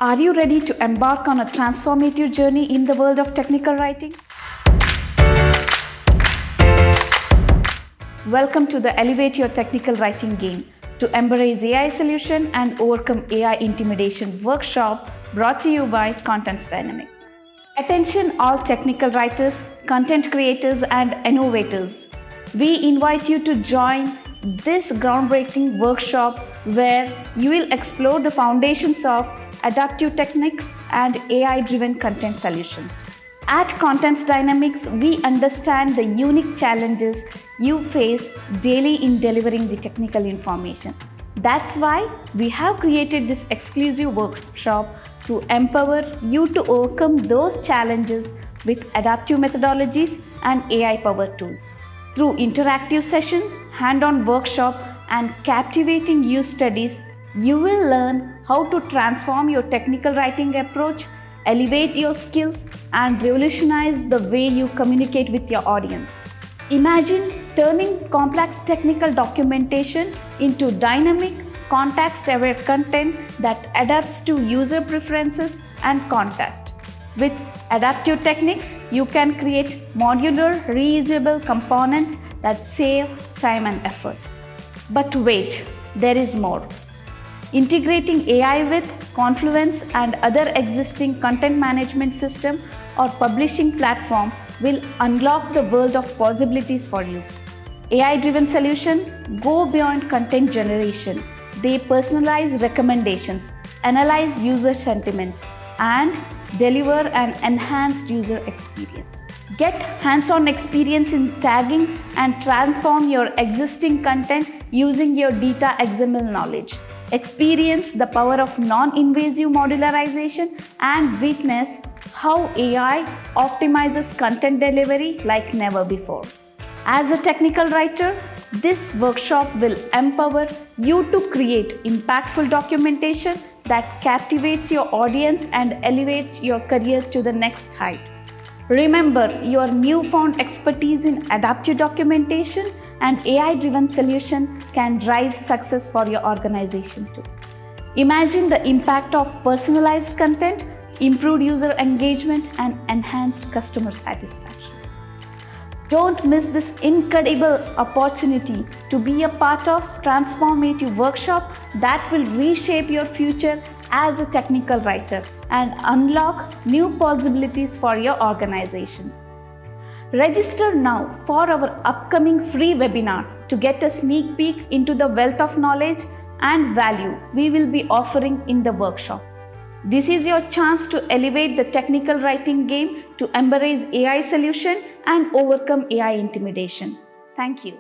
Are you ready to embark on a transformative journey in the world of technical writing? Welcome to the Elevate Your Technical Writing Game to Embrace AI Solution and Overcome AI Intimidation workshop brought to you by Contents Dynamics. Attention all technical writers, content creators and innovators. We invite you to join this groundbreaking workshop where you will explore the foundations of adaptive techniques and AI-driven content solutions. At Contents Dynamics, we understand the unique challenges you face daily in delivering the technical information. That's why we have created this exclusive workshop to empower you to overcome those challenges with adaptive methodologies and AI-powered tools. Through interactive session, hand-on workshop, and captivating use studies, you will learn how to transform your technical writing approach, elevate your skills, and revolutionize the way you communicate with your audience. Imagine turning complex technical documentation into dynamic, context-aware content that adapts to user preferences and context. With adaptive techniques, you can create modular, reusable components that save time and effort. But wait, there is more. Integrating AI with Confluence and other existing content management system or publishing platform will unlock the world of possibilities for you. AI-driven solutions go beyond content generation. They personalize recommendations, analyze user sentiments, and deliver an enhanced user experience. Get hands-on experience in tagging and transform your existing content using your data XML knowledge. Experience the power of non-invasive modularization and witness how AI optimizes content delivery like never before. As a technical writer, this workshop will empower you to create impactful documentation that captivates your audience and elevates your career to the next height. Remember, your newfound expertise in adaptive documentation and AI-driven solution can drive success for your organization too. Imagine the impact of personalized content, improved user engagement, and enhanced customer satisfaction. Don't miss this incredible opportunity to be a part of transformative workshop that will reshape your future as a technical writer and unlock new possibilities for your organization. Register now for our upcoming free webinar to get a sneak peek into the wealth of knowledge and value we will be offering in the workshop. This is your chance to elevate the technical writing game to embrace AI solution and overcome AI intimidation. Thank you.